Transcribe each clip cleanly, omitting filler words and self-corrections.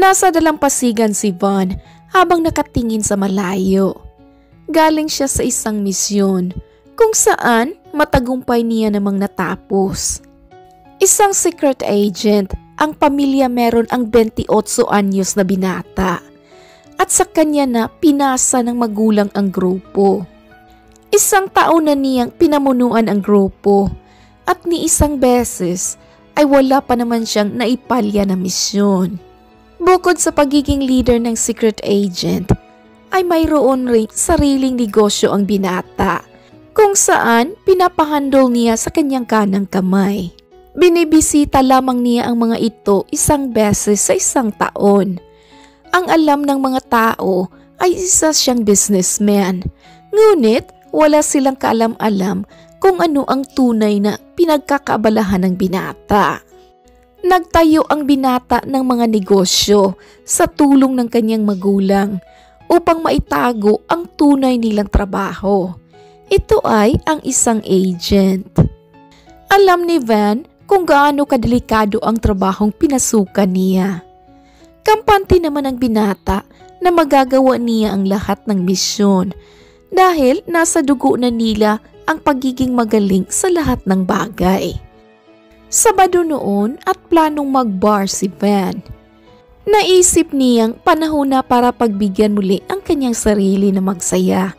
Nasa dalampasigan si Van habang nakatingin sa malayo. Galing siya sa isang misyon kung saan matagumpay niya namang natapos. Isang secret agent, ang pamilya meron ang 28 anyos na binata at sa kanya na pinasa ng magulang ang grupo. Isang taon na niyang pinamunuan ang grupo at ni isang beses ay wala pa naman siyang naipalya na misyon. Bukod sa pagiging leader ng secret agent, ay mayroon ring sariling negosyo ang binata kung saan pinapahandol niya sa kanyang kanang kamay. Binibisita lamang niya ang mga ito isang beses sa isang taon. Ang alam ng mga tao ay isa siyang businessman, ngunit wala silang kaalam-alam kung ano ang tunay na pinagkakaabalahan ng binata. Nagtayo ang binata ng mga negosyo sa tulong ng kanyang magulang upang maitago ang tunay nilang trabaho. Ito ay ang isang agent. Alam ni Van kung gaano kadelikado ang trabahong pinasukan niya. Kampante naman ang binata na magagawa niya ang lahat ng misyon dahil nasa dugo na nila ang pagiging magaling sa lahat ng bagay. Sabado noon at planong mag-bar si Van. Naisip niyang panahon na para pagbigyan muli ang kanyang sarili na magsaya.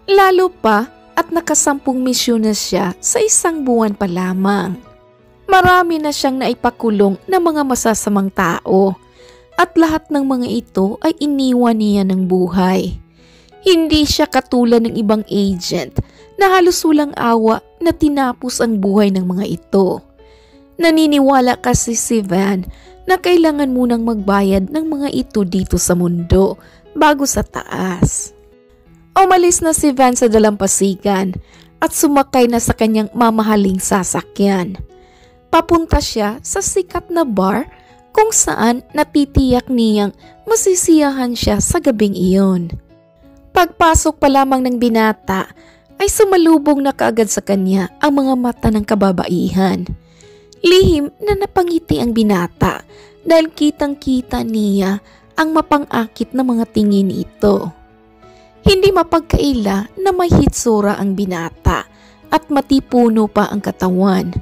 Lalo pa at nakasampung misyon na siya sa isang buwan pa lamang. Marami na siyang naipakulong ng mga masasamang tao at lahat ng mga ito ay iniwan niya ng buhay. Hindi siya katulad ng ibang agent na halos walang awa na tinapos ang buhay ng mga ito. Naniniwala kasi si Van na kailangan munang magbayad ng mga ito dito sa mundo bago sa taas. Umalis na si Van sa dalampasigan at sumakay na sa kanyang mamahaling sasakyan. Papunta siya sa sikat na bar kung saan natitiyak niyang masisiyahan siya sa gabing iyon. Pagpasok pa lamang ng binata ay sumalubong na kaagad sa kanya ang mga mata ng kababaihan. Lihim na napangiti ang binata dahil kitang-kita niya ang mapang-akit na mga tingin ito. Hindi mapagkaila na may hitsura ang binata at matipuno pa ang katawan.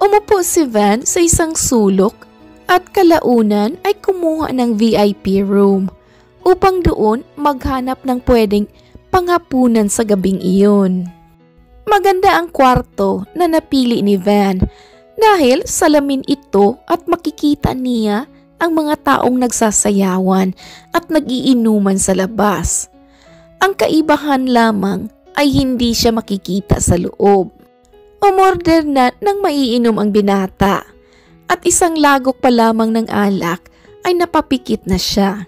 Umupo si Van sa isang sulok at kalaunan ay kumuha ng VIP room upang doon maghanap ng pwedeng panghapunan sa gabing iyon. Maganda ang kwarto na napili ni Van dahil salamin ito at makikita niya ang mga taong nagsasayawan at nagiinuman sa labas. Ang kaibahan lamang ay hindi siya makikita sa loob. Umorder na ng maiinom ang binata at isang lagok pa lamang ng alak ay napapikit na siya.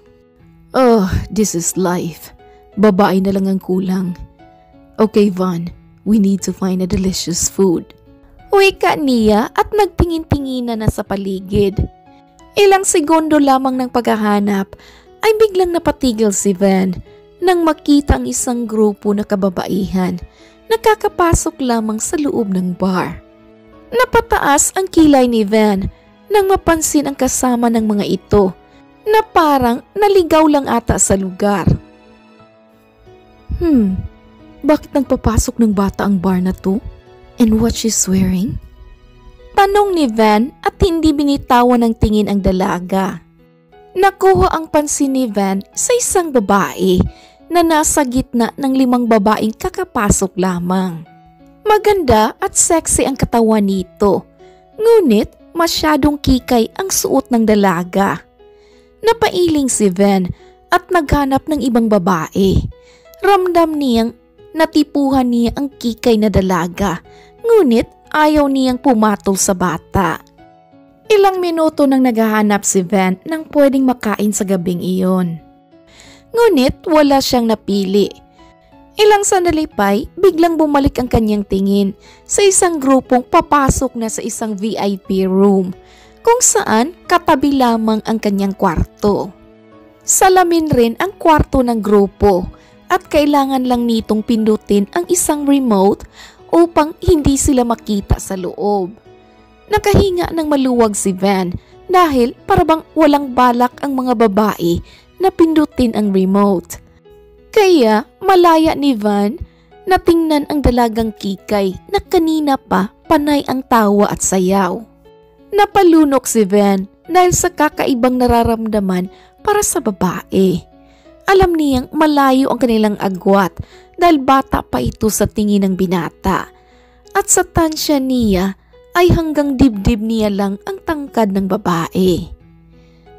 Oh, this is life. Babae na lang ang kulang. Okay, Van, we need to find a delicious food. Wika niya at nagtingin-tingina na sa paligid. Ilang segundo lamang ng paghahanap ay biglang napatigil si Van nang makita ang isang grupo na kababaihan na kakapasok lamang sa loob ng bar. Napataas ang kilay ni Van nang mapansin ang kasama ng mga ito na parang naligaw lang ata sa lugar. Bakit nang papasok ng bata ang bar na to? And what she's wearing? Tanong ni Van at hindi binitawan ng tingin ang dalaga. Nakuha ang pansin ni Van sa isang babae na nasa gitna ng 5 babaeng kakapasok lamang. Maganda at sexy ang katawan nito, ngunit masyadong kikay ang suot ng dalaga. Napailing si Van at naghanap ng ibang babae. Ramdam niyang natipuhan niya ang kikay na dalaga, ngunit ayaw niyang pumatol sa bata. Ilang minuto nang naghahanap si Van ng pwedeng makain sa gabing iyon. Ngunit wala siyang napili. Ilang sandali pa'y biglang bumalik ang kanyang tingin sa isang grupong papasok na sa isang VIP room kung saan katabi lamang ang kanyang kwarto. Salamin rin ang kwarto ng grupo at kailangan lang nitong pindutin ang isang remote upang hindi sila makita sa loob. Nakahinga ng maluwag si Van dahil parabang walang balak ang mga babae na pindutin ang remote. Kaya malaya ni Van na tingnan ang dalagang Kikay na kanina pa panay ang tawa at sayaw. Napalunok si Van dahil sa kakaibang nararamdaman para sa babae. Alam niyang malayo ang kanilang agwat dahil bata pa ito sa tingin ng binata. At sa tansya niya ay hanggang dibdib niya lang ang tangkad ng babae.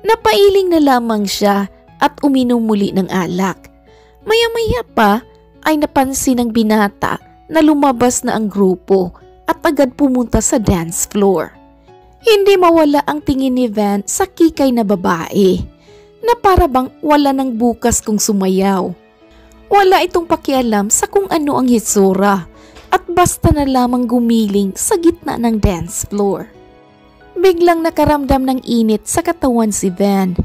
Napailing na lamang siya at uminom muli ng alak. Maya-maya pa ay napansin ng binata na lumabas na ang grupo at agad pumunta sa dance floor. Hindi mawala ang tingin ni Van sa Kikay na babae na parabang wala ng bukas kung sumayaw. Wala itong pakialam sa kung ano ang hitsura at basta na lamang gumiling sa gitna ng dance floor. Biglang nakaramdam ng init sa katawan si Van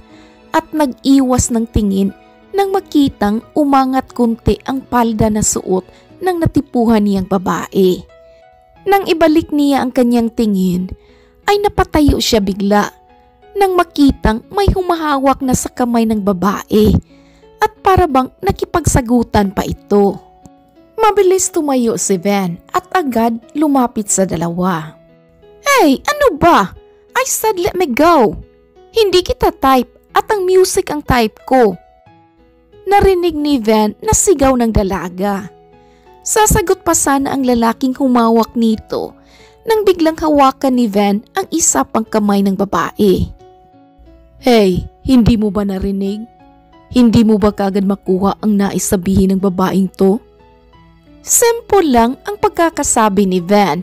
at nag-iwas ng tingin nang makitang umangat kunti ang palda na suot ng natipuhan niyang babae. Nang ibalik niya ang kanyang tingin, ay napatayo siya bigla nang makitang may humahawak na sa kamay ng babae at parabang nakipagsagutan pa ito. Mabilis tumayo si Van at agad lumapit sa dalawa. "Hey, ano ba? I said let me go. Hindi kita type at ang music ang type ko." Narinig ni Van na sigaw ng dalaga. Sasagot pa sana ang lalaking humawak nito nang biglang hawakan ni Van ang isa pang kamay ng babae. "Hey, hindi mo ba narinig? Hindi mo ba kagad makuha ang nais sabihin ng babaeng to?" Simple lang ang pagkakasabi ni Van,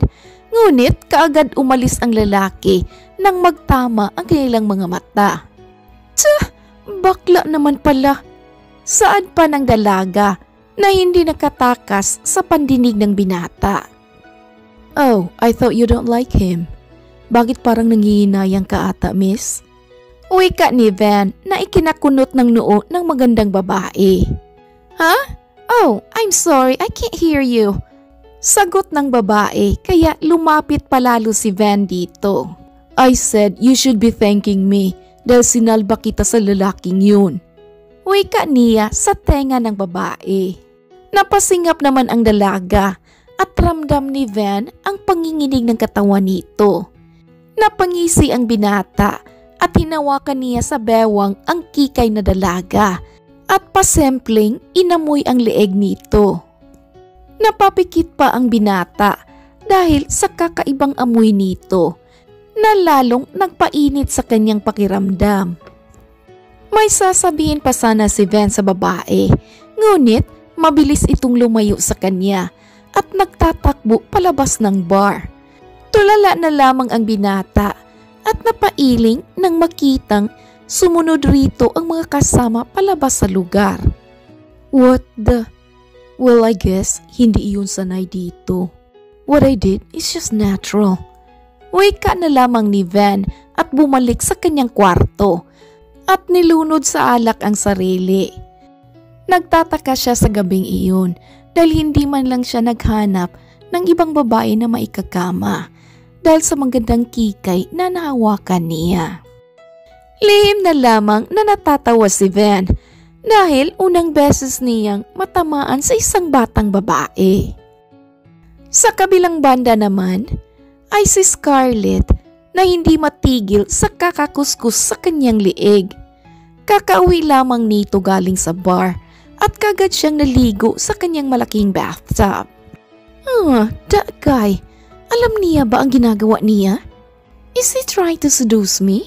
ngunit kaagad umalis ang lalaki nang magtama ang kanilang mga mata. "Tsa, bakla naman pala." Saad pa ng dalaga na hindi nakatakas sa pandinig ng binata. "Oh, I thought you don't like him. Bakit parang nangihinayang ka ata, miss?" Wika ni Van na ikinakunot ng noo ng magandang babae. "Huh? Oh, I'm sorry, I can't hear you." Sagot ng babae kaya lumapit palalo si Van dito. "I said you should be thanking me dahil sinalba kita sa lalaking yun." Wika niya sa tenga ng babae. Napasingap naman ang dalaga at ramdam ni Van ang panginginig ng katawan nito. Napangisi ang binata at hinawakan niya sa bewang ang Kikay na dalaga at pasempling inamoy ang leeg nito. Napapikit pa ang binata dahil sa kakaibang amoy nito na lalong nagpainit sa kanyang pakiramdam. May sasabihin pa sana si Van sa babae, ngunit mabilis itong lumayo sa kanya at nagtatakbo palabas ng bar. Tulala na lamang ang binata at napailing nang makitang sumunod rito ang mga kasama palabas sa lugar. "What the? Well, I guess hindi iyon sanay dito. What I did is just natural." Wika na lamang ni Van at bumalik sa kanyang kwarto at nilunod sa alak ang sarili. Nagtataka siya sa gabing iyon dahil hindi man lang siya naghanap ng ibang babae na maikakama dahil sa magandang Kikay na nahawakan niya. Lihim na lamang na natatawa si Van dahil unang beses niyang matamaan sa isang batang babae. Sa kabilang banda naman ay si Scarlett na hindi matigil sa kakakuskus sa kanyang liig. Kakauwi lamang nito galing sa bar at kagad siyang naligo sa kanyang malaking bathtub. That guy, alam niya ba ang ginagawa niya? Is he trying to seduce me?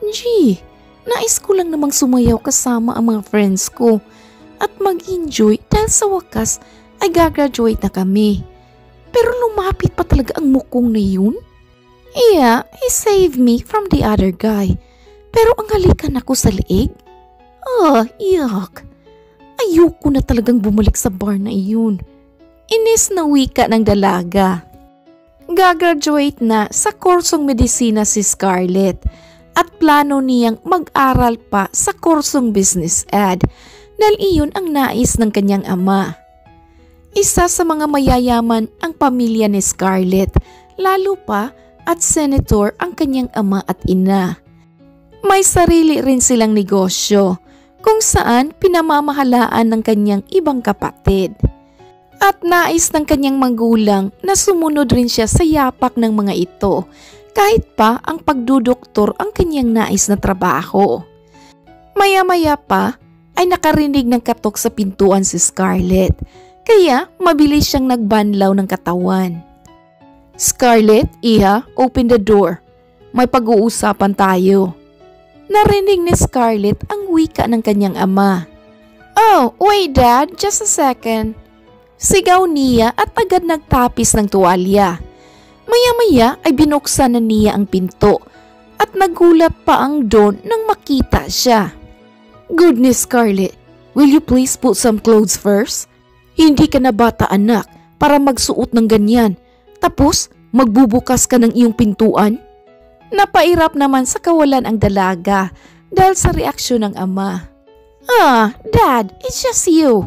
Gee, nais ko lang namang sumayaw kasama ang mga friends ko at mag-enjoy dahil sa wakas ay gagraduate na kami. Pero lumapit pa talaga ang mukong na yun. Yeah, he saved me from the other guy. Pero ang halikan ako sa leeg? Yuck. Ayoko na talagang bumalik sa bar na iyon. Inis na wika ng dalaga. Gagraduate na sa kursong medisina si Scarlett at plano niyang mag-aral pa sa kursong business ed dahil iyon ang nais ng kanyang ama. Isa sa mga mayayaman ang pamilya ni Scarlett, lalo pa at senator ang kanyang ama at ina. May sarili rin silang negosyo kung saan pinamamahalaan ng kanyang ibang kapatid. At nais ng kanyang magulang na sumunod rin siya sa yapak ng mga ito kahit pa ang pagdudoktor ang kanyang nais na trabaho. Maya-maya pa ay nakarinig ng katok sa pintuan si Scarlett kaya mabilis siyang nagbanlaw ng katawan. "Scarlett, iha, open the door. May pag-uusapan tayo." Narinig ni Scarlett ang wika ng kanyang ama. "Oh, wait Dad, just a second." Sigaw niya at agad nagtapis ng tuwalya. Maya-maya ay binuksan na niya ang pinto at nagulat pa ang Don nang makita siya. "Goodness Scarlett, will you please put some clothes first? Hindi ka na bata anak para magsuot ng ganyan. Tapos magbubukas ka ng iyong pintuan?" Napairap naman sa kawalan ang dalaga dahil sa reaksyon ng ama. Dad, it's just you.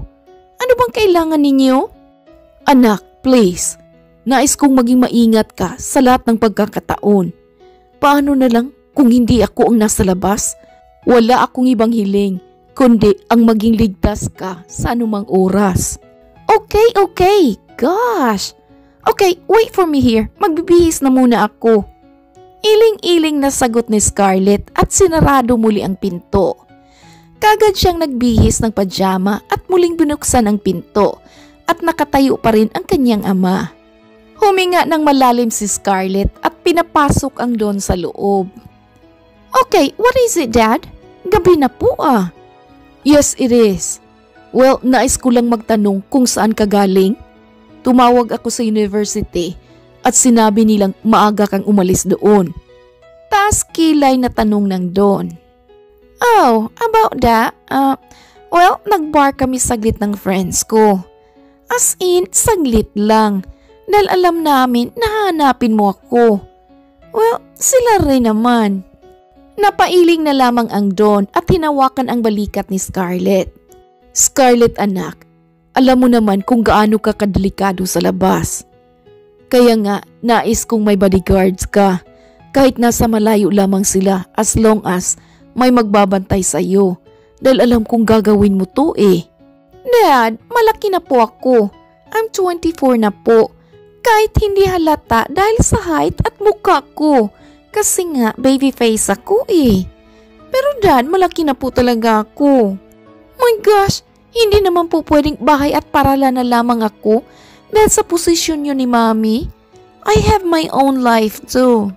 Ano bang kailangan ninyo?" "Anak, please. Nais kong maging maingat ka sa lahat ng pagkakataon. Paano na lang kung hindi ako ang nasa labas? Wala akong ibang hiling, kundi ang maging ligtas ka sa anumang oras." Okay. Gosh. Okay, wait for me here. Magbibihis na muna ako." Iling-iling na sagot ni Scarlett at sinarado muli ang pinto. Kagad siyang nagbihis ng pajama at muling binuksan ang pinto at nakatayo pa rin ang kanyang ama. Huminga ng malalim si Scarlett at pinapasok ang Don sa loob. "Okay, what is it Dad? Gabi na po ah." "Yes, it is. Well, nais ko lang magtanong kung saan ka galing. Tumawag ako sa university at sinabi nilang maaga kang umalis doon." Taas kilay na tanong ng Don. "Oh, about that? Well, nag-bar kami saglit ng friends ko. As in, saglit lang. Dahil alam namin na hanapin mo ako. Well, sila rin naman." Napailing na lamang ang Don at hinawakan ang balikat ni Scarlett. "Scarlett anak, alam mo naman kung gaano ka kadelikado sa labas. Kaya nga, nais kong may bodyguards ka. Kahit nasa malayo lamang sila as long as may magbabantay sa iyo. Dahil alam kong gagawin mo to eh." "Dad, malaki na po ako. I'm 24 na po. Kahit hindi halata dahil sa height at mukha ko. Kasi nga baby face ako eh. Pero Dad, malaki na po talaga ako. My gosh, hindi naman po pwedeng bahay at paralan na lamang ako dahil sa posisyon niyo ni Mommy. I have my own life too."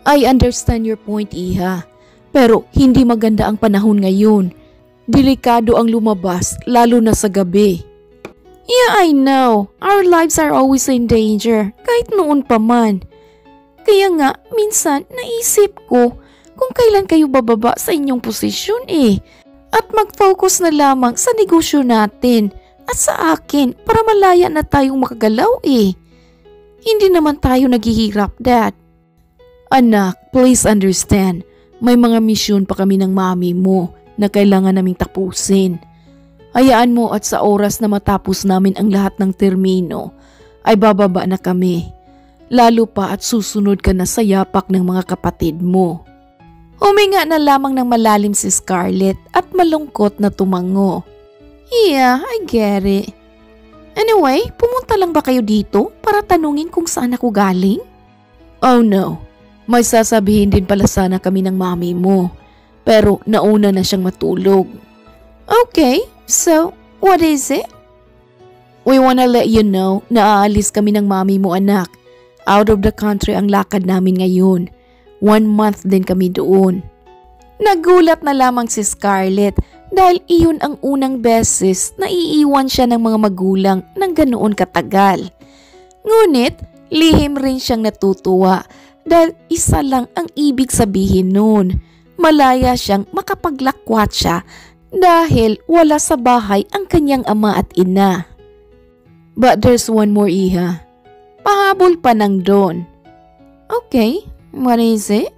"I understand your point, iha. Pero hindi maganda ang panahon ngayon. Delikado ang lumabas lalo na sa gabi." "Yeah, I know. Our lives are always in danger kahit noon pa man. Kaya nga, minsan naisip ko kung kailan kayo bababa sa inyong posisyon eh. At mag-focus na lamang sa negosyo natin at sa akin para malaya na tayong makagalaw eh. Hindi naman tayo naghihirap, Dad." "Anak, please understand. May mga misyon pa kami ng mami mo na kailangan naming tapusin. Hayaan mo at sa oras na matapos namin ang lahat ng termino ay bababa na kami. Lalo pa at susunod ka na sa yapak ng mga kapatid mo." Huminga na lamang ng malalim si Scarlett at malungkot na tumango. "Yeah, I get it. Anyway, pumunta lang ba kayo dito para tanungin kung saan ako galing?" "Oh no, may sasabihin din pala sana kami ng mami mo. Pero nauna na siyang matulog." "Okay, so what is it?" "We wanna let you know na aalis kami ng mami mo anak. Out of the country ang lakad namin ngayon. 1 month din kami doon." Nagulat na lamang si Scarlett dahil iyon ang unang beses na iiwan siya ng mga magulang ng ganoon katagal. Ngunit lihim rin siyang natutuwa dahil isa lang ang ibig sabihin nun. Malaya siyang makapaglakwat siya dahil wala sa bahay ang kanyang ama at ina. "But there's one more iha." Pahabol pa ng Don. "Okay, what is it?"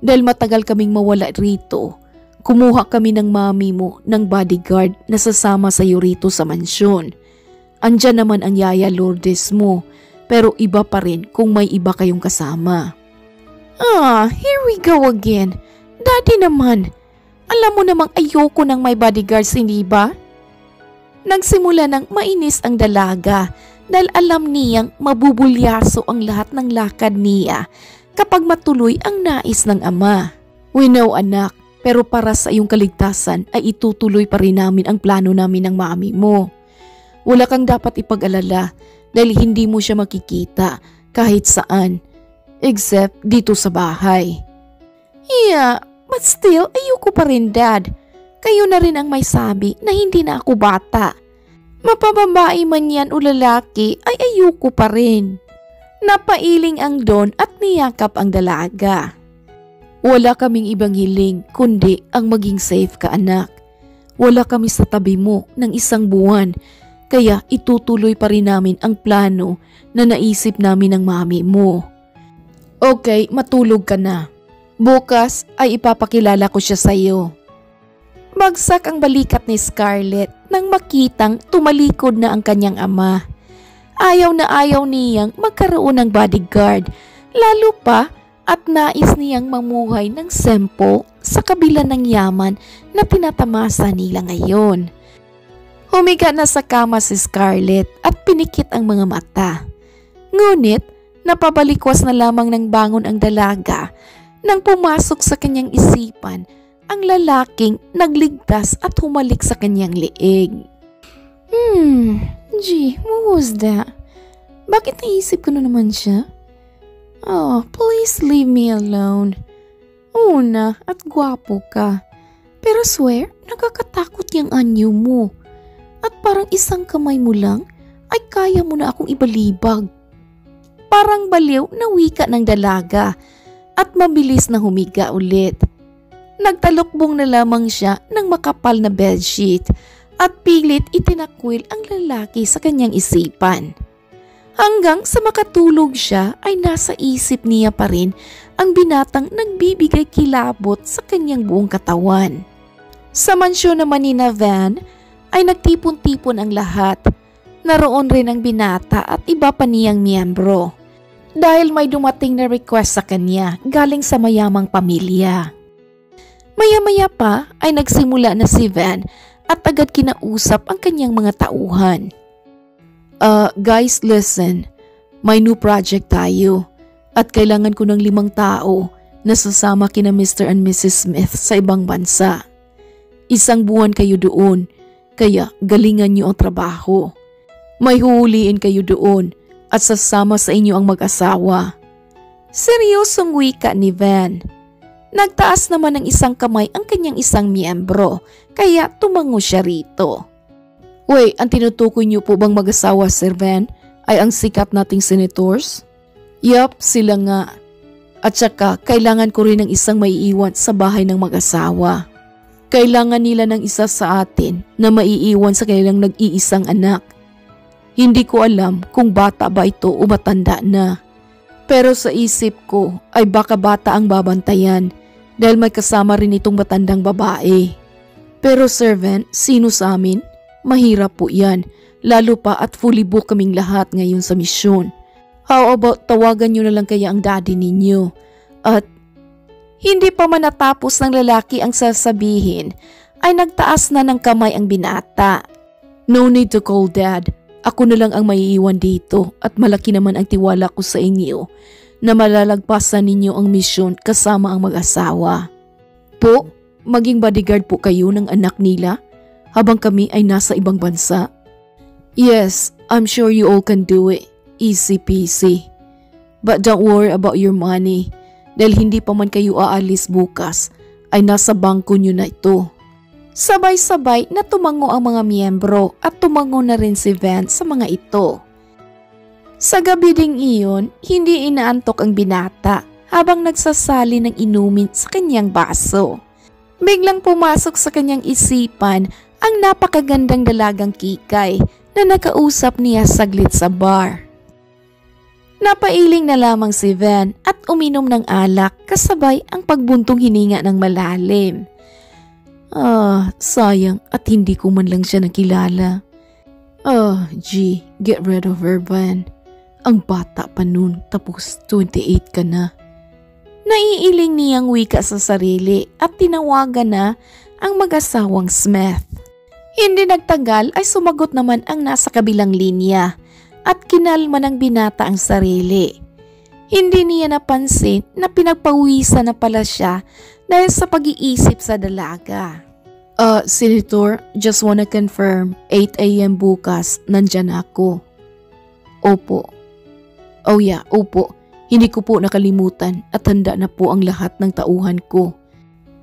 "Dahil matagal kaming mawala rito, kumuha kami ng mami mo ng bodyguard na sasama sa iyo rito sa mansyon. Andyan naman ang yaya Lourdes mo, pero iba pa rin kung may iba kayong kasama." Here we go again. Daddy naman, alam mo namang ayoko ng may bodyguards, hindi ba? Nagsimula ng mainis ang dalaga dahil alam niyang mabubulyaso ang lahat ng lakad niya kapag matuloy ang nais ng ama. We know, anak, pero para sa iyong kaligtasan ay itutuloy pa rin namin ang plano namin ng mami mo. Wala kang dapat ipag-alala dahil hindi mo siya makikita kahit saan, except dito sa bahay. Yeah, but still, ayoko pa rin, Dad. Kayo na rin ang may sabi na hindi na ako bata. Mapababae man yan o lalaki ay ayoko pa rin. Napailing ang Don at niyakap ang dalaga. Wala kaming ibang hiling kundi ang maging safe ka, anak. Wala kami sa tabi mo ng 1 buwan, kaya itutuloy pa rin namin ang plano na naisip namin ng mami mo. Okay, matulog ka na. Bukas ay ipapakilala ko siya sa iyo. Bagsak ang balikat ni Scarlett nang makitang tumalikod na ang kanyang ama. Ayaw na ayaw niyang magkaroon ng bodyguard, lalo pa at nais niyang mamuhay ng simple sa kabila ng yaman na tinatamasa nila ngayon. Humiga na sa kama si Scarlett at pinikit ang mga mata. Ngunit napabalikwas na lamang ng bangon ang dalaga nang pumasok sa kanyang isipan ang lalaking nagligtas at humalik sa kanyang leeg. Gee, what was that? Bakit naisip ko na naman siya? Oh, please leave me alone. Una, at gwapo ka. Pero swear, nakakatakot yung anyo mo. At parang 1 kamay mo lang ay kaya mo na akong ibalibag. Parang baliw na wika ng dalaga at mabilis na humiga ulit. Nagtalukbong na lamang siya ng makapal na bedsheet at pilit itinakwil ang lalaki sa kanyang isipan. Hanggang sa makatulog siya ay nasa isip niya pa rin ang binatang nagbibigay kilabot sa kanyang buong katawan. Sa mansyon naman ni Van ay nagtipon-tipon ang lahat. Naroon rin ang binata at iba pa niyang miyembro. Dahil may dumating na request sa kanya galing sa mayamang pamilya. Maya-maya pa ay nagsimula na si Van at agad kinausap ang kanyang mga tauhan. Guys, listen. May new project tayo at kailangan ko ng 5 tao na sasama kina Mr. and Mrs. Smith sa ibang bansa. 1 buwan kayo doon, kaya galingan niyo ang trabaho. May huhuliin kayo doon at sasama sa inyo ang mag-asawa. Seryosong wika ni Van. Nagtaas naman ng 1 kamay ang kanyang 1 miyembro, kaya tumango siya rito. Wait, ang tinutukoy niyo po bang mag-asawa, Sir Van, ay ang sikat nating senators? Yup, sila nga. At saka, kailangan ko rin ng 1 maiiwan sa bahay ng mag-asawa. Kailangan nila ng isa sa atin na maiiwan sa kanilang nag-iisang anak. Hindi ko alam kung bata ba ito o matanda na. Pero sa isip ko ay baka bata ang babantayan dahil may kasama rin itong matandang babae. Pero servant, sino sa amin? Mahirap po yan, lalo pa at fully book kaming lahat ngayon sa misyon. How about tawagan nyo na lang kaya ang daddy ninyo? At hindi pa man natapos ng lalaki ang sasabihin ay nagtaas na ng kamay ang binata. No need to call dad. Ako na lang ang maiiwan dito at malaki naman ang tiwala ko sa inyo na malalagpasan ninyo ang misyon kasama ang mag-asawa. Po, maging bodyguard po kayo ng anak nila habang kami ay nasa ibang bansa? Yes, I'm sure you all can do it. Easy peasy. But don't worry about your money dahil hindi pa man kayo aalis bukas ay nasa bangko nyo na ito. Sabay-sabay na tumango ang mga miyembro at tumango na rin si Van sa mga ito. Sa gabi ding iyon, hindi inaantok ang binata habang nagsasali ng inumin sa kanyang baso. Biglang pumasok sa kanyang isipan ang napakagandang dalagang Kikay na nakausap niya saglit sa bar. Napailing na lamang si Van at uminom ng alak kasabay ang pagbuntong hininga ng malalim. Sayang at hindi ko man lang siya nakilala. Gee, get rid of her, Van. Ang bata pa nun, tapos 28 ka na. Naiiling niyang wika sa sarili at tinawagan na ang mag-asawang Smith. Hindi nagtagal ay sumagot naman ang nasa kabilang linya at kinalma ng binata ang sarili. Hindi niya napansin na pinagpawisan na pala siya dahil sa pag-iisip sa dalaga. Senator, just wanna confirm, 8 a.m. bukas, nandyan ako. Opo. Oh yeah, opo. Hindi ko po nakalimutan at handa na po ang lahat ng tauhan ko.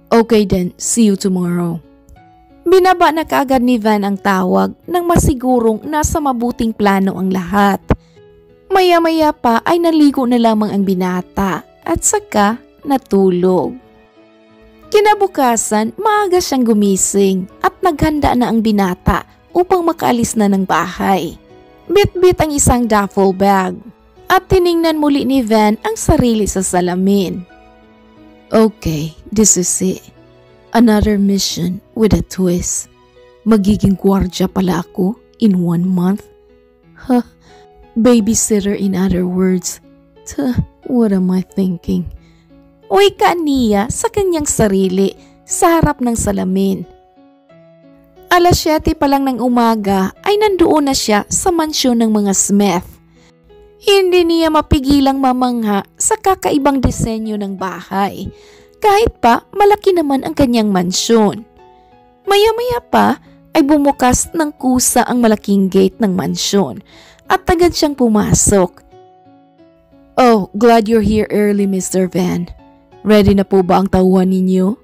Okay then, see you tomorrow. Binaba na kaagad ni Van ang tawag nang masigurong nasa mabuting plano ang lahat. Maya-maya pa ay naligo na lamang ang binata at saka natulog. Kinabukasan, maaga siyang gumising at naghanda na ang binata upang makaalis na ng bahay. Bit-bit ang isang duffel bag at tiningnan muli ni Van ang sarili sa salamin. Okay, this is it. Another mission with a twist. Magiging gwardya pala ako in 1 month. Babysitter in other words. What am I thinking? Wika niya sa kanyang sarili sa harap ng salamin. 7:00 pa lang ng umaga ay nandoon na siya sa mansyon ng mga Smith. Hindi niya mapigilang mamangha sa kakaibang disenyo ng bahay, kahit pa malaki naman ang kanyang mansyon. Maya-maya pa ay bumukas ng kusa ang malaking gate ng mansyon at agad siyang pumasok. Oh, glad you're here early, Mr. Van. Ready na po ba ang tauhan ninyo?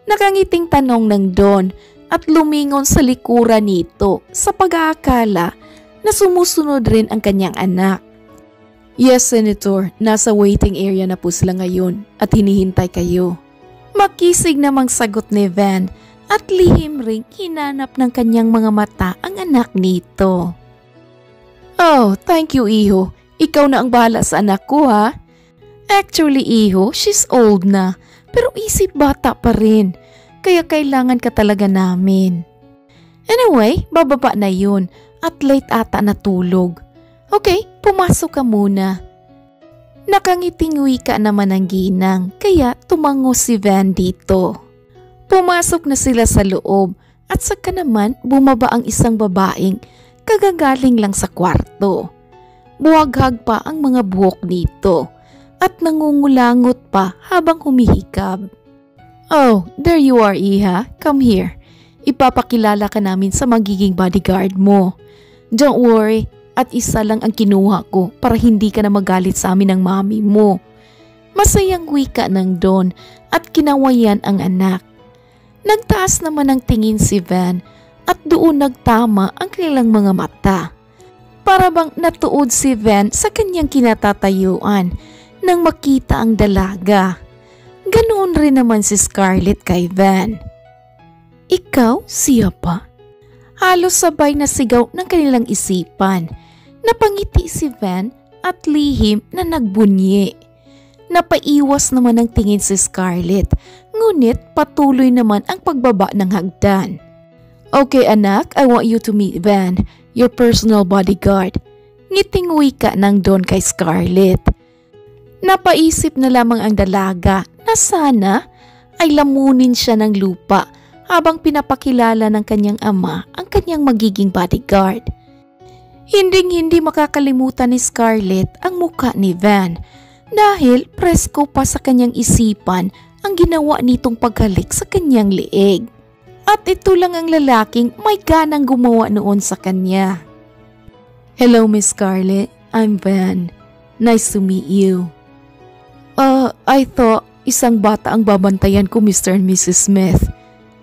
Nakangiting tanong ng Don at lumingon sa likuran nito sa pag-aakala na sumusunod rin ang kanyang anak. Yes, Senator. Nasa waiting area na po sila ngayon at hinihintay kayo. Makisig namang sagot ni Van at lihim ring hinanap ng kanyang mga mata ang anak nito. Oh, thank you, Iho. Ikaw na ang bahala sa anak ko, ha? Actually, Iho, she's old na, pero isip bata pa rin, kaya kailangan ka talaga namin. Anyway, bababa na yun at late ata natulog. Okay, pumasok ka muna. Nakangiting wika naman ang ginang, kaya tumango si Van dito. Pumasok na sila sa loob at saka naman bumaba ang isang babaeng kagagaling lang sa kwarto. Buwaghag pa ang mga buhok nito at nangungulangot pa habang humihikab. Oh, there you are, Iha. Come here. Ipapakilala ka namin sa magiging bodyguard mo. Don't worry, at isa lang ang kinuha ko para hindi ka na magalit sa amin ng mami mo. Masayang wika ng Don at kinawayan ang anak. Nagtaas naman ang tingin si Van at doon nagtama ang kanilang mga mata. Para bang natuod si Van sa kanyang kinatatayuan nang makita ang dalaga. Ganoon rin naman si Scarlett kay Van. Ikaw, siya pa? Halos sabay na sigaw ng kanilang isipan. Napangiti si Van at lihim na nagbunyi. Napaiwas naman ang tingin si Scarlett, ngunit patuloy naman ang pagbaba ng hagdan. Okay anak, I want you to meet Van, your personal bodyguard. Ngiting wika ng Don kay Scarlett. Napaisip na lamang ang dalaga na sana ay lamunin siya ng lupa habang pinapakilala ng kanyang ama ang kanyang magiging bodyguard. Hinding-hindi makakalimutan ni Scarlett ang muka ni Van dahil presko pa sa kanyang isipan ang ginawa nitong paghalik sa kanyang liig. At ito lang ang lalaking may ganang gumawa noon sa kanya. Hello, Miss Scarlett. I'm Van. Nice to meet you. I thought isang bata ang babantayan ko, Mr. and Mrs. Smith.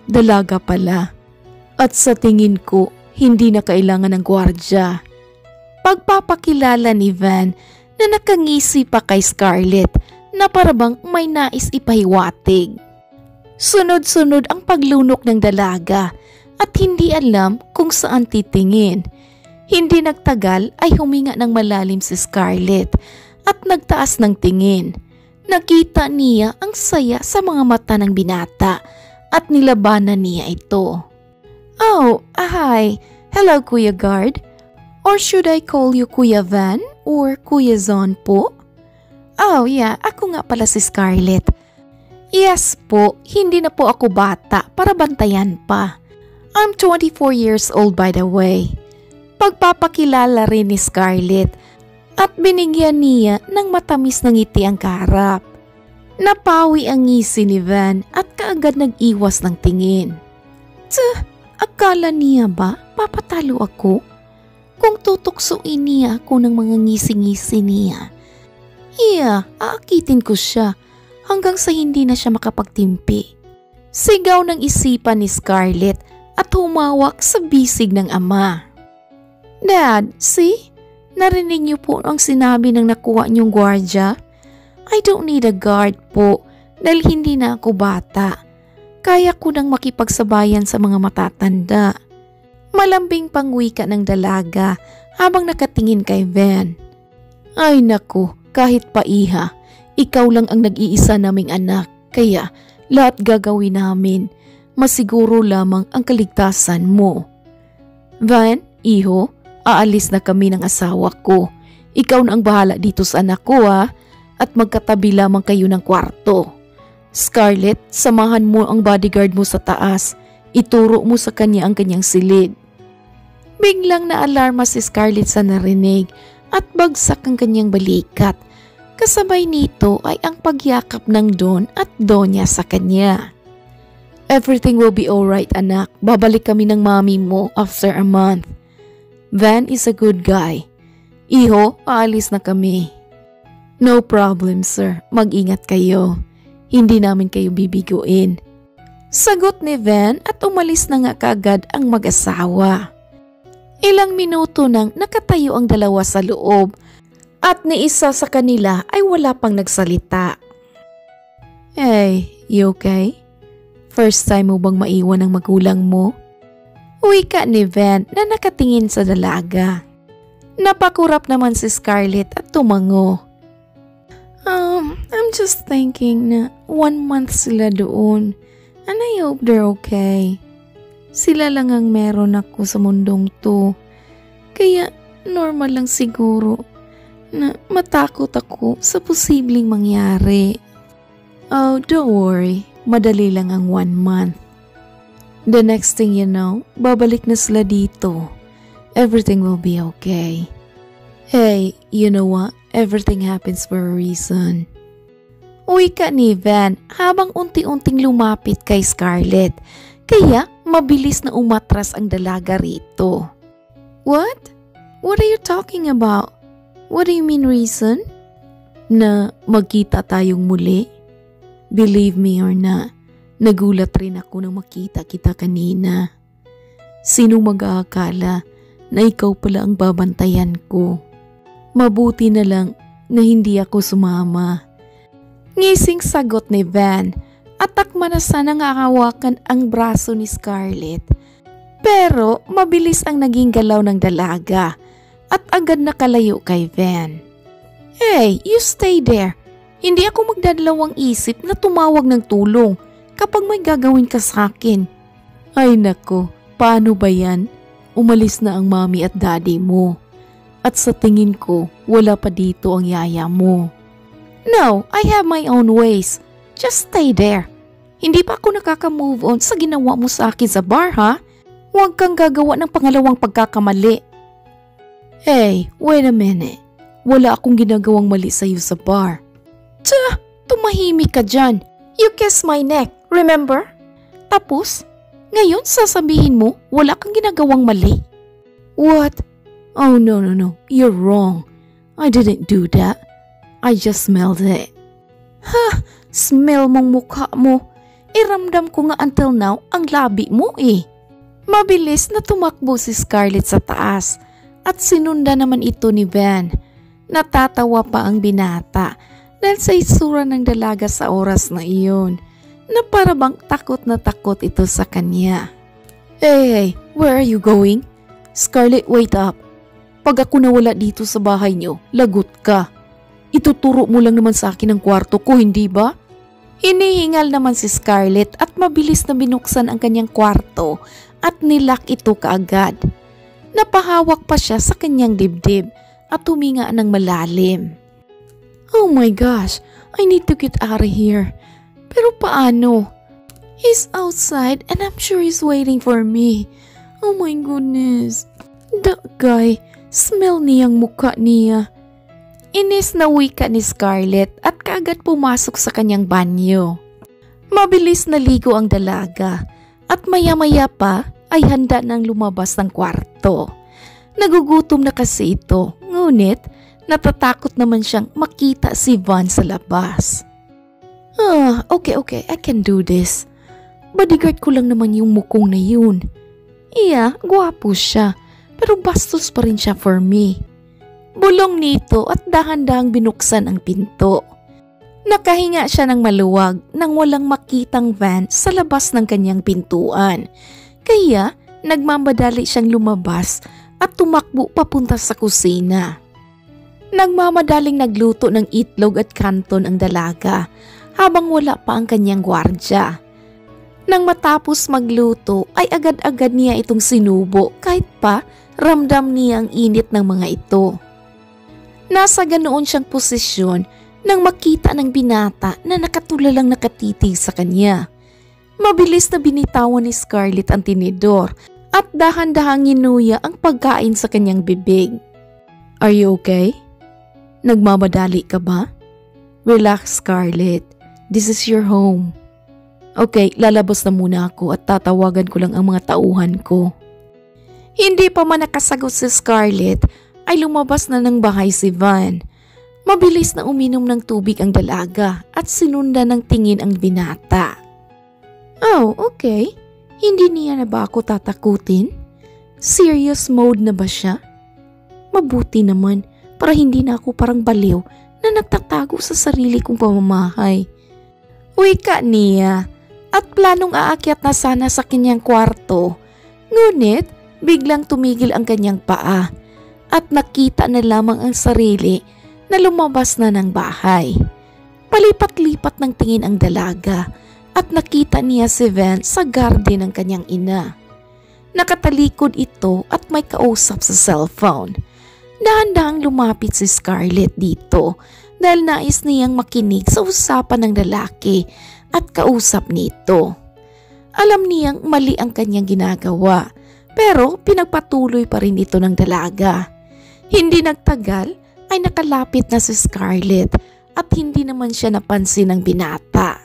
Dalaga pala. At sa tingin ko, hindi na kailangan ng gwardya. Pagpapakilala ni Van na nakangisi pa kay Scarlett na parabang may nais ipahiwatig. Sunod-sunod ang paglunok ng dalaga at hindi alam kung saan titingin. Hindi nagtagal ay huminga ng malalim si Scarlett at nagtaas ng tingin. Nakita niya ang saya sa mga mata ng binata at nilabanan niya ito. Oh, hi. Hello, Kuya Guard. Or should I call you Kuya Van or Kuya Zon po? Oh yeah, ako nga pala si Scarlett. Yes po, hindi na po ako bata para bantayan pa. I'm 24 years old by the way. Pagpapakilala rin ni Scarlett at binigyan niya ng matamis na ngiti ang kaharap. Napawi ang ngisi ni Van at kaagad nag-iwas ng tingin. Akala niya ba papatalo ako? Kung tutuksoin niya ako ng mga ngisi-ngisi niya, aakitin ko siya hanggang sa hindi na siya makapagtimpi. Sigaw ng isipan ni Scarlett at humawak sa bisig ng ama. Dad, see? Narinig niyo po ang sinabi ng nakuha niyong gwardya? I don't need a guard po dahil hindi na ako bata. Kaya ko nang makipagsabayan sa mga matatanda. Malambing pangwika ng dalaga habang nakatingin kay Van. Ay naku, kahit pa iha, ikaw lang ang nag-iisa naming anak. Kaya lahat gagawin namin. Masiguro lamang ang kaligtasan mo. Van, iho, aalis na kami ng asawa ko. Ikaw na ang bahala dito sa anak ko at magkatabi lamang kayo ng kwarto. Scarlett, samahan mo ang bodyguard mo sa taas. Ituro mo sa kanya ang kanyang silid. Biglang naalarma si Scarlett sa narinig at bagsak ang kanyang balikat. Kasabay nito ay ang pagyakap ng Don at Donya sa kanya. Everything will be alright anak. Babalik kami ng mami mo after a month. Van is a good guy. Iho, aalis na kami. No problem sir, mag-ingat kayo. Hindi namin kayo bibiguin. Sagot ni Van at umalis na nga kaagad ang mag-asawa. Ilang minuto nang nakatayo ang dalawa sa loob at ni isa sa kanila ay wala pang nagsalita. Hey, you okay? First time mo bang maiwan ng magulang mo? Wika ni Van na nakatingin sa dalaga. Napakurap naman si Scarlett at tumango. I'm just thinking na 1 month sila doon and I hope they're okay. Sila lang ang meron ako sa mundong to. Kaya normal lang siguro na matakot ako sa posibleng mangyari. Oh, don't worry. Madali lang ang 1 month. The next thing you know, babalik na sila dito. Everything will be okay. Hey, you know what? Everything happens for a reason. Wika ni Van habang unti-unting lumapit kay Scarlett. Kaya mabilis na umatras ang dalaga rito. What? What are you talking about? What do you mean reason? Na magkita tayong muli? Believe me or not, nagulat rin ako nang makita kita kanina. Sino mag-aakala na ikaw pala ang babantayan ko? Mabuti na lang na hindi ako sumama. Ngising sagot ni Van at takma na sana hawakan ang braso ni Scarlett. Pero mabilis ang naging galaw ng dalaga at agad nakalayo kay Van. Hey, you stay there. Hindi ako magdadalawang isip na tumawag ng tulong kapag may gagawin ka sa akin. Ay nako, paano ba yan? Umalis na ang mami at daddy mo. At sa tingin ko, wala pa dito ang yaya mo. No, I have my own ways. Just stay there. Hindi pa ako nakaka-move on sa ginawa mo sa akin sa bar, ha? Huwag kang gagawa ng pangalawang pagkakamali. Hey, wait a minute. Wala akong ginagawang mali sa iyo sa bar. Tumahimik ka dyan. You kissed my neck, remember? Tapos, ngayon sasabihin mo wala kang ginagawang mali. What? Oh no, you're wrong. I didn't do that. I just smelled it. Ha, smell mong mukha mo. Iramdam ko nga until now ang labi mo eh. Mabilis na tumakbo si Scarlett sa taas at sinunda naman ito ni Van. Natatawa pa ang binata dahil sa itsura ng dalaga sa oras na iyon na para bang takot na takot ito sa kanya. Hey, where are you going? Scarlett, wait up. Pag ako nawala dito sa bahay niyo, lagot ka. Ituturo mo lang naman sa akin ang kwarto ko, hindi ba? Hinihingal naman si Scarlett at mabilis na binuksan ang kanyang kwarto at nilock ito kaagad. Napahawak pa siya sa kanyang dibdib at huminga ng malalim. Oh my gosh, I need to get out of here. Pero paano? He's outside and I'm sure he's waiting for me. Oh my goodness. That guy, smell niyang mukha niya. Inis na wika ni Scarlett at kaagad pumasok sa kanyang banyo. Mabilis na ligo ang dalaga at maya-maya pa ay handa nang lumabas ng kwarto. Nagugutom na kasi ito, ngunit natatakot naman siyang makita si Van sa labas. Okay, I can do this. Bodyguard ko lang naman yung mukong na yun. Iya, gwapo siya, pero bastos pa rin siya for me. Bulong nito at dahan-dahang binuksan ang pinto. Nakahinga siya ng maluwag nang walang makitang van sa labas ng kanyang pintuan. Kaya nagmamadali siyang lumabas at tumakbo papunta sa kusina. Nagmamadaling nagluto ng itlog at kanton ang dalaga habang wala pa ang kanyang gwardya. Nang matapos magluto ay agad-agad niya itong sinubo kahit pa ramdam niya ang init ng mga ito. Nasa ganoon siyang posisyon nang makita ng binata na nakatulalang nakatitig sa kanya. Mabilis na binitawan ni Scarlett ang tinidor at dahan-dahang ginuya ang pagkain sa kanyang bibig. Are you okay? Nagmamadali ka ba? Relax, Scarlett. This is your home. Okay, lalabas na muna ako at tatawagan ko lang ang mga tauhan ko. Hindi pa man nakasagot si Scarlett ay lumabas na ng bahay si Van. Mabilis na uminom ng tubig ang dalaga at sinundan ng tingin ang binata. Oh, okay. Hindi niya na ba ako tatakutin? Serious mode na ba siya? Mabuti naman para hindi na ako parang baliw na nagtatago sa sarili kong pamamahay. Wika niya at planong aakyat na sana sa kanyang kwarto. Ngunit biglang tumigil ang kanyang paa at nakita na lamang ang sarili na lumabas na ng bahay. Palipat-lipat ng tingin ang dalaga at nakita niya si Van sa garden ng kanyang ina. Nakatalikod ito at may kausap sa cellphone. Dahan-dahang lumapit si Scarlett dito dahil nais niyang makinig sa usapan ng lalaki at kausap nito. Alam niyang mali ang kanyang ginagawa pero pinagpatuloy pa rin ito ng dalaga. Hindi nagtagal ay nakalapit na si Scarlett at hindi naman siya napansin ng binata.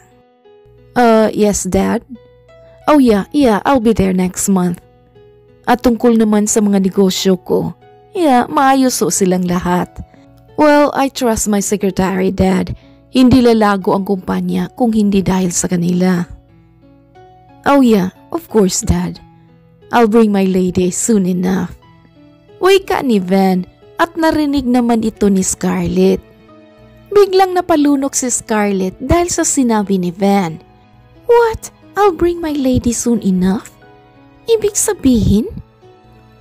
Yes, Dad? Oh yeah, I'll be there next month. At tungkol naman sa mga negosyo ko, maayos silang lahat. Well, I trust my secretary, Dad. Hindi lalago ang kumpanya kung hindi dahil sa kanila. Oh yeah, of course, Dad. I'll bring my lady soon enough. Wika ni Van at narinig naman ito ni Scarlett. Biglang napalunok si Scarlett dahil sa sinabi ni Van. What? I'll bring my lady soon enough? Ibig sabihin?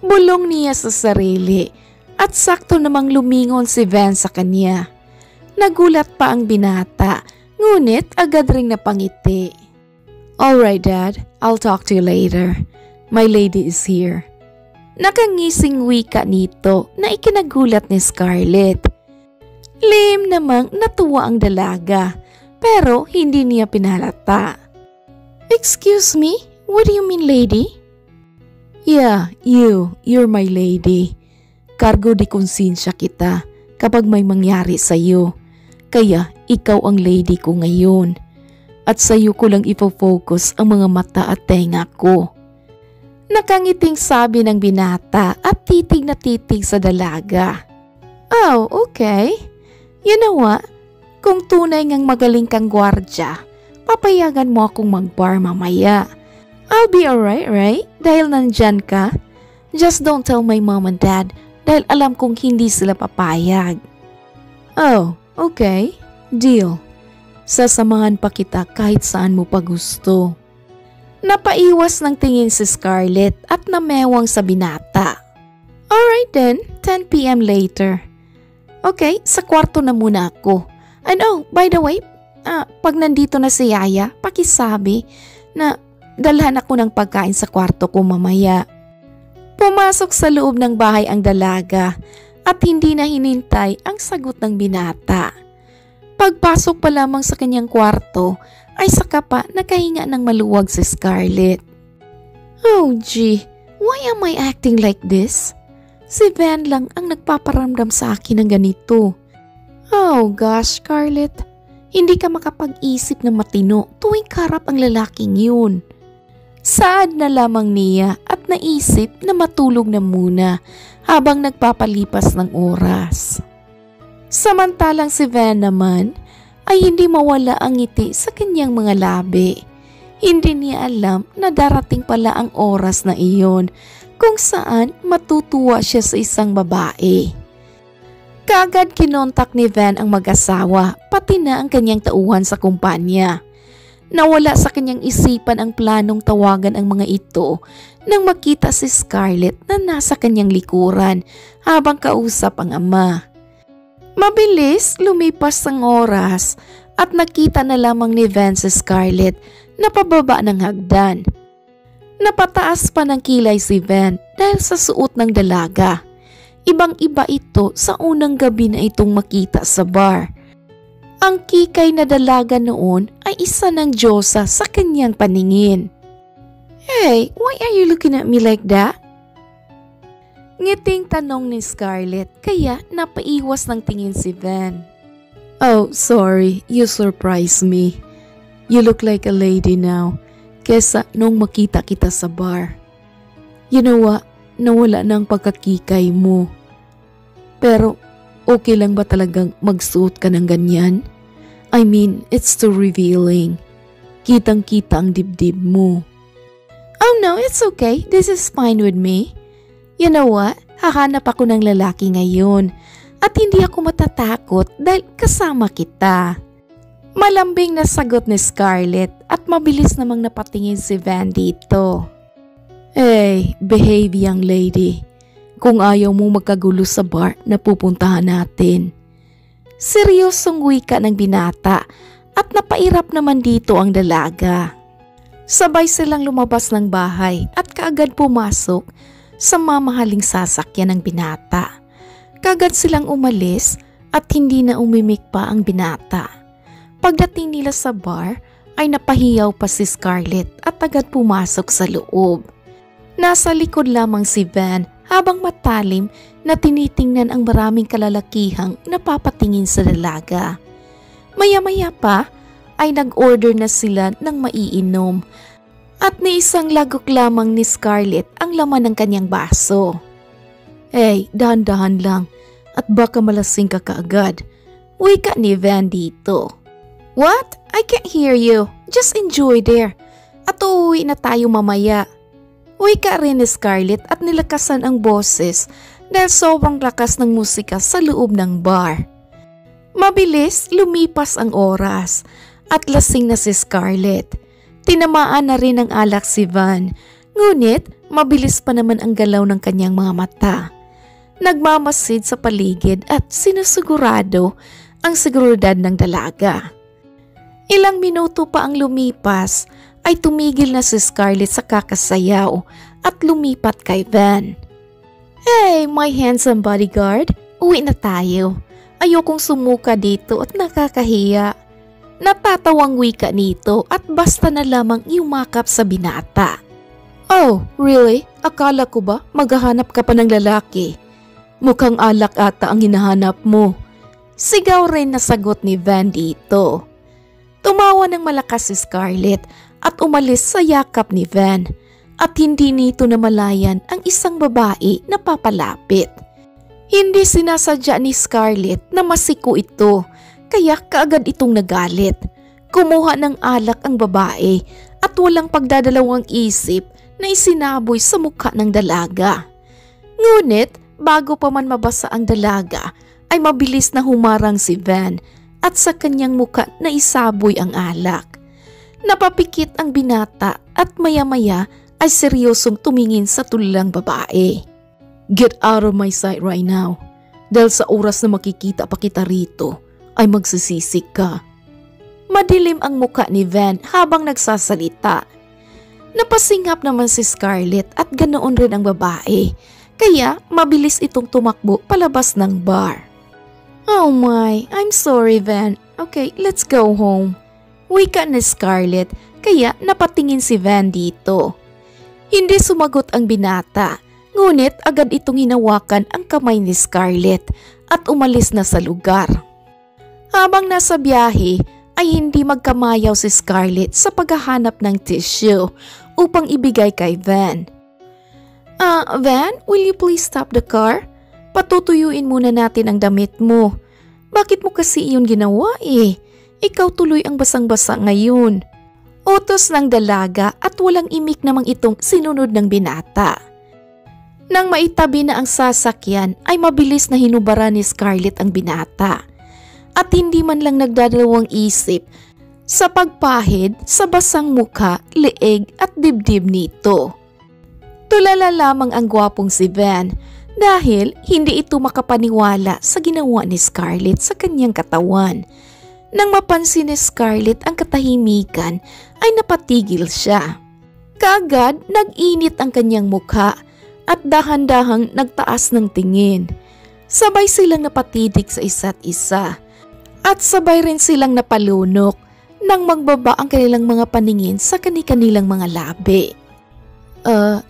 Bulong niya sa sarili at sakto namang lumingon si Van sa kanya. Nagulat pa ang binata, ngunit agad ring napangiti. Alright, Dad. I'll talk to you later. My lady is here. Nakangising wika nito na ikinagulat ni Scarlett. Lihim namang natuwa ang dalaga pero hindi niya pinalata. Excuse me? What do you mean, lady? Yeah, you're my lady. Cargo de konsensya kita kapag may mangyari sa'yo. Kaya ikaw ang lady ko ngayon. At sa'yo ko lang ipofocus ang mga mata at tenga ko. Nakangiting sabi ng binata at titig na titig sa dalaga. Oh, okay. You know what? Kung tunay ngang magaling kang gwardya, papayagan mo akong mag-bar mamaya. I'll be alright, right? Dahil nandyan ka. Just don't tell my mom and dad dahil alam kong hindi sila papayag. Oh, okay. Deal. Sasamahan pa kita kahit saan mo pa gusto. Napaiwas ng tingin si Scarlett at namewang sa binata. Alright then, 10 p.m. later. Okay, sa kwarto na muna ako. And oh, by the way, pag nandito na si Yaya, pakisabi na dalhan ako ng pagkain sa kwarto ko mamaya. Pumasok sa loob ng bahay ang dalaga at hindi na hinintay ang sagot ng binata. Pagpasok pa lamang sa kanyang kwarto ay saka pa nakahinga ng maluwag si Scarlett. Oh gee, why am I acting like this? Si Van lang ang nagpaparamdam sa akin ng ganito. Oh gosh, Scarlett, hindi ka makapag-isip ng matino tuwing karap ang lalaking yun. Saad na lamang niya at naisip na matulog na muna habang nagpapalipas ng oras. Samantalang si Van naman ay hindi mawala ang ngiti sa kanyang mga labi. Hindi niya alam na darating pala ang oras na iyon kung saan matutuwa siya sa isang babae. Kaagad kinontak ni Van ang mag-asawa pati na ang kanyang tauhan sa kumpanya. Nawala sa kanyang isipan ang planong tawagan ang mga ito nang makita si Scarlett na nasa kanyang likuran habang kausap ang ama. Mabilis lumipas ang oras at nakita na lamang ni Van si Scarlett na pababa ng hagdan. Napataas pa ng kilay si Van dahil sa suot ng dalaga. Ibang-iba ito sa unang gabi na itong makita sa bar. Ang kikay na dalaga noon ay isa ng diyosa sa kanyang paningin. Hey, why are you looking at me like that? Ngiting tanong ni Scarlett kaya napaiwas ng tingin si Van. Oh, sorry, you surprised me. You look like a lady now kesa nung makita kita sa bar. You know what? Nawala na ang pagkakikay mo. Pero okay lang ba talagang magsuot ka ng ganyan? I mean, it's too revealing. Kitang-kita ang dibdib mo. Oh no, it's okay. This is fine with me. You know what? Hahanap ako ng lalaki ngayon. At hindi ako matatakot dahil kasama kita. Malambing na sagot ni Scarlett at mabilis namang napatingin si Van dito. Hey, behave young lady. Kung ayaw mo magkagulo sa bar na pupuntahan natin. Seryosong wika ng binata at napairap naman dito ang dalaga. Sabay silang lumabas ng bahay at kaagad pumasok sa mamahaling sasakyan ng binata. Kaagad silang umalis at hindi na umimik pa ang binata. Pagdating nila sa bar ay napahiyaw pa si Scarlett at agad pumasok sa loob. Nasa likod lamang si Van habang matalim na tinitingnan ang maraming kalalakihang napapatingin sa dalaga. Maya-maya pa ay nag-order na sila ng maiinom at ni isang lagok lamang ni Scarlett ang laman ng kanyang baso. Hey, dahan-dahan lang at baka malasing ka kaagad. Wika ni Van dito. What? I can't hear you. Just enjoy there. At uuwi na tayo mamaya. Wika rin ni Scarlett at nilakasan ang boses dahil sobrang lakas ng musika sa loob ng bar. Mabilis lumipas ang oras at lasing na si Scarlett. Tinamaan na rin ng alak si Van, ngunit mabilis pa naman ang galaw ng kanyang mga mata. Nagmamasid sa paligid at sinusigurado ang seguridad ng dalaga. Ilang minuto pa ang lumipas ay tumigil na si Scarlett sa kakasayaw at lumipat kay Van. Hey, my handsome bodyguard, uwi na tayo. Ayokong sumuka dito at nakakahiya. Natatawang wika nito at basta na lamang yumakap sa binata. Oh, really? Akala ko ba maghahanap ka pa ng lalaki? Mukhang alak ata ang hinahanap mo. Sigaw rin na sagot ni Van dito. Tumawa ng malakas si Scarlett at umalis sa yakap ni Van at hindi nito namalayan ang isang babae na papalapit. Hindi sinasadya ni Scarlett na masiko ito kaya kaagad itong nagalit. Kumuha ng alak ang babae at walang pagdadalawang isip na isinaboy sa mukha ng dalaga. Ngunit bago pa man mabasa ang dalaga ay mabilis na humarang si Van at sa kanyang mukha na isaboy ang alak. Napapikit ang binata at maya-maya ay seryosong tumingin sa tulilang babae. Get out of my sight right now. Dahil sa oras na makikita pa kita rito ay magsisisik ka. Madilim ang mukha ni Van habang nagsasalita. Napasingap naman si Scarlett at ganoon rin ang babae kaya mabilis itong tumakbo palabas ng bar. Oh my, I'm sorry Van. Okay, let's go home. Wika ni Scarlett kaya napatingin si Van dito. Hindi sumagot ang binata, ngunit agad itong hinawakan ang kamay ni Scarlett at umalis na sa lugar. Habang nasa biyahe ay hindi magkamayaw si Scarlett sa paghahanap ng tissue upang ibigay kay Van. Van, will you please stop the car? Patutuyuin muna natin ang damit mo. Bakit mo kasi iyon ginawa eh? Ikaw tuloy ang basang-basa ngayon. Utos ng dalaga at walang imik namang itong sinunod ng binata. Nang maitabi na ang sasakyan ay mabilis na hinubara ni Scarlett ang binata. At hindi man lang nagdadalawang isip sa pagpahid sa basang mukha, leeg at dibdib nito. Tulala lamang ang gwapong si Van dahil hindi ito makapaniwala sa ginawa ni Scarlett sa kanyang katawan. Nang mapansin ni Scarlett ang katahimikan ay napatigil siya. Kaagad nag-init ang kanyang mukha at dahan-dahang nagtaas ng tingin. Sabay silang napatitig sa isa't isa at sabay rin silang napalunok nang magbaba ang kanilang mga paningin sa kani-kanilang mga labi.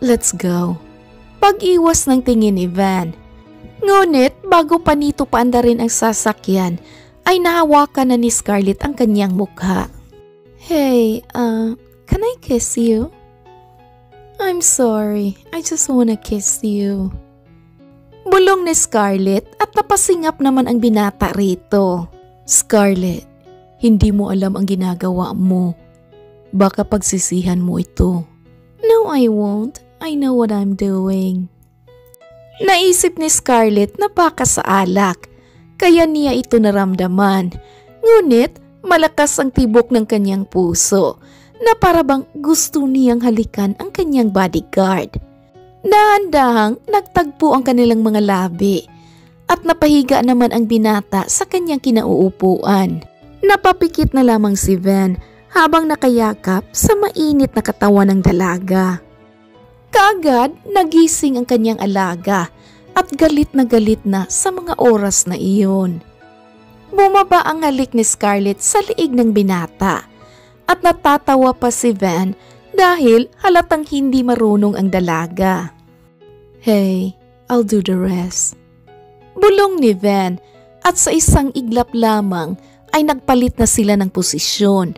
Let's go. Pag-iwas ng tingin ni Van. Ngunit bago pa nito paandarin ang sasakyan ay nahawakan na ni Scarlett ang kanyang mukha. Hey, can I kiss you? I'm sorry, I just wanna kiss you. Bulong ni Scarlett at napasingap naman ang binata rito. Scarlett, hindi mo alam ang ginagawa mo. Baka pagsisihan mo ito. No, I won't. I know what I'm doing. Naisip ni Scarlett na baka sa alak, kaya niya ito naramdaman. Ngunit malakas ang tibok ng kanyang puso na parabang gusto niyang halikan ang kanyang bodyguard. Dahan-dahang nagtagpo ang kanilang mga labi at napahiga naman ang binata sa kanyang kinauupuan. Napapikit na lamang si Van habang nakayakap sa mainit na katawan ng dalaga. Kaagad nagising ang kanyang alaga at galit na sa mga oras na iyon. Bumaba ang halik ni Scarlett sa liig ng binata at natatawa pa si Van dahil halatang hindi marunong ang dalaga. Hey, I'll do the rest. Bulong ni Van at sa isang iglap lamang ay nagpalit na sila ng posisyon.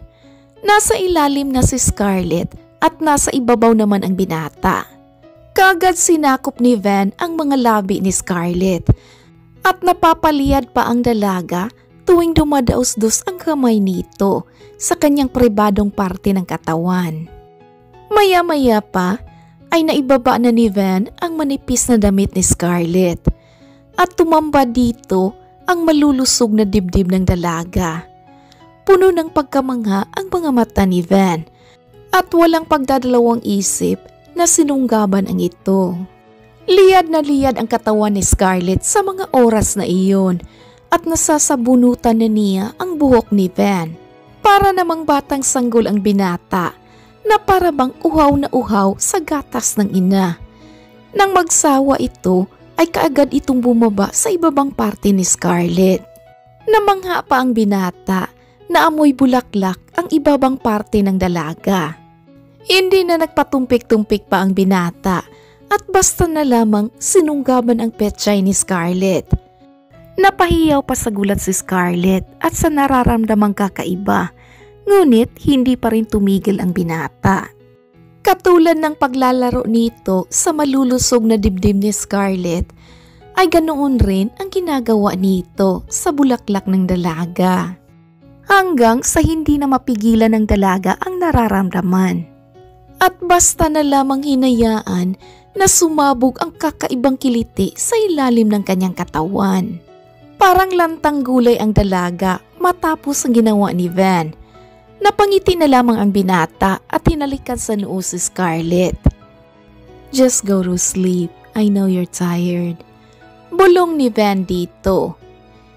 Nasa ilalim na si Scarlett at nasa ibabaw naman ang binata. Kaagad sinakop ni Van ang mga labi ni Scarlett at napapaliyad pa ang dalaga tuwing dumadaos-dos ang kamay nito sa kanyang pribadong parte ng katawan. Maya-maya pa ay naibaba na ni Van ang manipis na damit ni Scarlett at tumamba dito ang malulusog na dibdib ng dalaga. Puno ng pagkamangha ang mga mata ni Van at walang pagdadalawang isip na sinunggaban ang ito. Liyad na liyad ang katawan ni Scarlett sa mga oras na iyon at nasasabunutan na niya ang buhok ni Van. Para namang batang sanggol ang binata na parabang uhaw na uhaw sa gatas ng ina. Nang magsawa ito ay kaagad itong bumaba sa ibabang parte ni Scarlett. Namangha pa ang binata na amoy bulaklak ang ibabang parte ng dalaga. Hindi na nagpatumpik-tumpik pa ang binata at basta na lamang sinunggaban ang petsay ni Scarlett. Napahiyaw pa sa gulat si Scarlett at sa nararamdamang kakaiba, ngunit hindi pa rin tumigil ang binata. Katulad ng paglalaro nito sa malulusog na dibdib ni Scarlett, ay ganoon rin ang ginagawa nito sa bulaklak ng dalaga. Hanggang sa hindi na mapigilan ng dalaga ang nararamdaman. At basta na lamang hinayaan na sumabog ang kakaibang kiliti sa ilalim ng kanyang katawan. Parang lantang gulay ang dalaga matapos ang ginawa ni Van. Napangiti na lamang ang binata at hinalikan sa noo si Scarlett. Just go to sleep. I know you're tired. Bulong ni Van dito.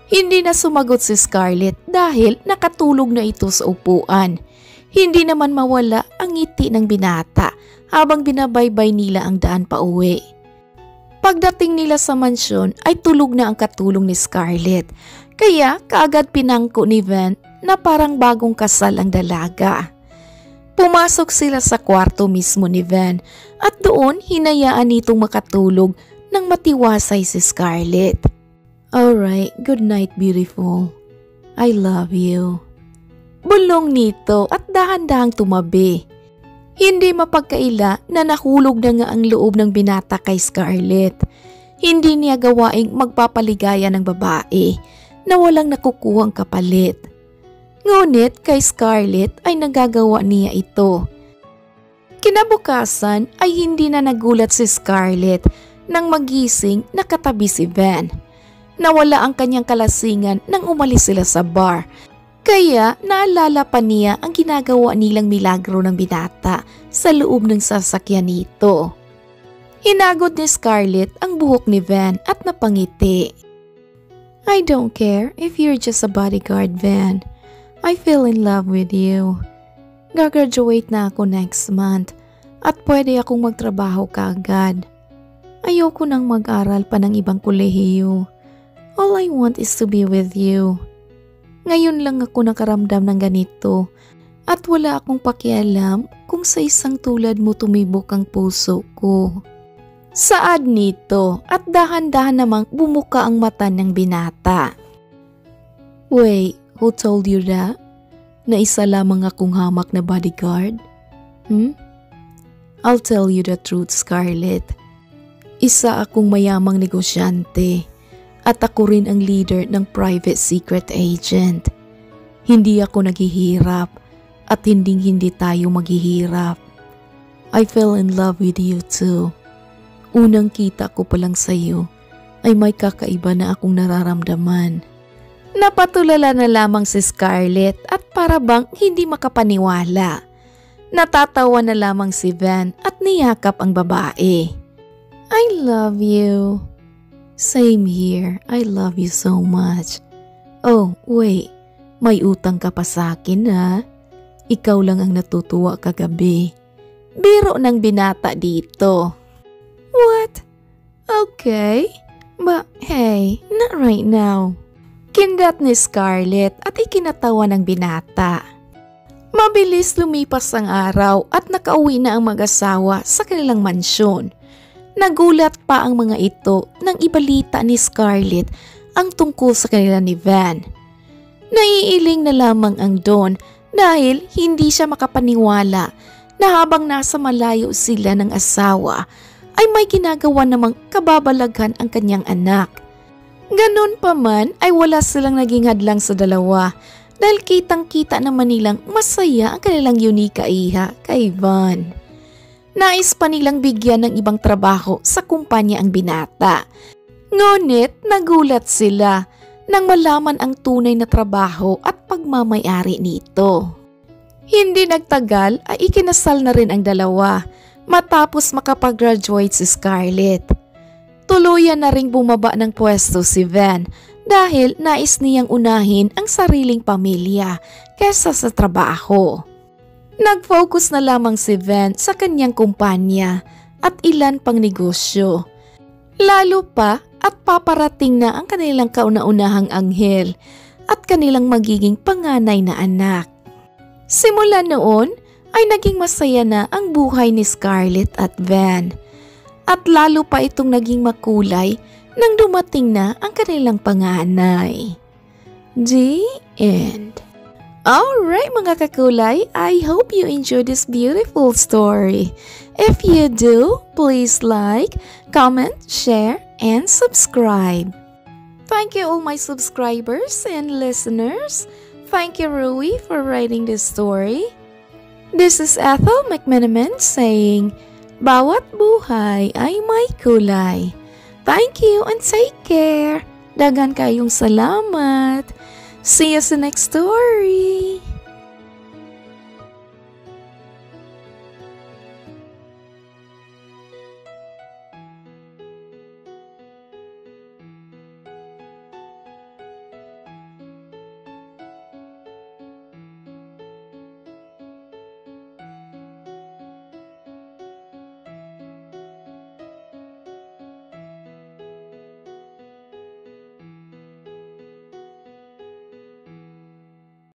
Hindi na sumagot si Scarlett dahil nakatulog na ito sa upuan. Hindi naman mawala ang ngiti ng binata habang binabaybay nila ang daan pa uwi. Pagdating nila sa mansyon ay tulog na ang katulong ni Scarlett, kaya kaagad pinangko ni Van na parang bagong kasal ang dalaga. Pumasok sila sa kwarto mismo ni Van at doon hinayaan nitong makatulog nang matiwasay si Scarlett. "Alright, good night beautiful. I love you." Bulong nito at dahan-dahang tumabi. Hindi mapagkaila na nahulog na nga ang loob ng binata kay Scarlett. Hindi niya gawaing magpapaligaya ng babae na walang nakukuhang kapalit. Ngunit kay Scarlett ay nagagawa niya ito. Kinabukasan ay hindi na nagulat si Scarlett nang magising na katabi si Van. Nawala ang kanyang kalasingan nang umalis sila sa bar. Kaya naalala pa niya ang ginagawa nilang milagro ng binata sa loob ng sasakyan nito. Hinagod ni Scarlett ang buhok ni Van at napangiti. "I don't care if you're just a bodyguard, Van. I fell in love with you. Gagraduate na ako next month at pwede akong magtrabaho kaagad. Ayoko nang mag-aral pa ng ibang kolehiyo. All I want is to be with you. Ngayon lang ako nakaramdam ng ganito at wala akong pakialam kung sa isang tulad mo tumibok ang puso ko." Saad nito at dahan-dahan namang bumuka ang mata ng binata. "Wait, who told you that? Na isa lamang akong hamak na bodyguard? I'll tell you the truth, Scarlett. Isa akong mayamang negosyante. At ako rin ang leader ng private secret agent. Hindi ako naghihirap at hindi tayo maghihirap. I fell in love with you too. Unang kita ko pa lang sa'yo ay may kakaiba na akong nararamdaman." Napatulala na lamang si Scarlett at para bang hindi makapaniwala. Natatawa na lamang si Van at niyakap ang babae. "I love you." "Same here. I love you so much. Oh, wait. May utang ka pa sa akin ha? Ikaw lang ang natutuwa kagabi." Biro ng binata dito. "What? Okay. But hey, not right now." Kindat ni Scarlett at ikinatawa ng binata. Mabilis lumipas ang araw at nakauwi na ang mag-asawa sa kanilang mansyon. Nagulat pa ang mga ito nang ibalita ni Scarlett ang tungkol sa kanila ni Van. Naiiling na lamang ang Don dahil hindi siya makapaniwala na habang nasa malayo sila ng asawa ay may ginagawa namang kababalaghan ang kanyang anak. Ganun pa man ay wala silang naging hadlang sa dalawa dahil kitang-kita naman nilang masaya ang kanilang yunika iha kay Van. Nais pa nilang bigyan ng ibang trabaho sa kumpanya ang binata. Ngunit nagulat sila nang malaman ang tunay na trabaho at pagmamay-ari nito. Hindi nagtagal ay ikinasal na rin ang dalawa matapos makapag-graduate si Scarlett. Tuluyan na ring bumaba ng pwesto si Van dahil nais niyang unahin ang sariling pamilya kesa sa trabaho. Nag-focus na lamang si Van sa kanyang kumpanya at ilan pang negosyo. Lalo pa at paparating na ang kanilang kauna-unahang anghel at kanilang magiging panganay na anak. Simula noon ay naging masaya na ang buhay ni Scarlett at Van. At lalo pa itong naging makulay nang dumating na ang kanilang panganay. The end. Alright mga kakulay, I hope you enjoyed this beautiful story. If you do, please like, comment, share, and subscribe. Thank you all my subscribers and listeners. Thank you Rui for writing this story. This is Ethel McMenamin saying, bawat buhay ay may kulay. Thank you and take care. Dagan kayong salamat. See you sa next story.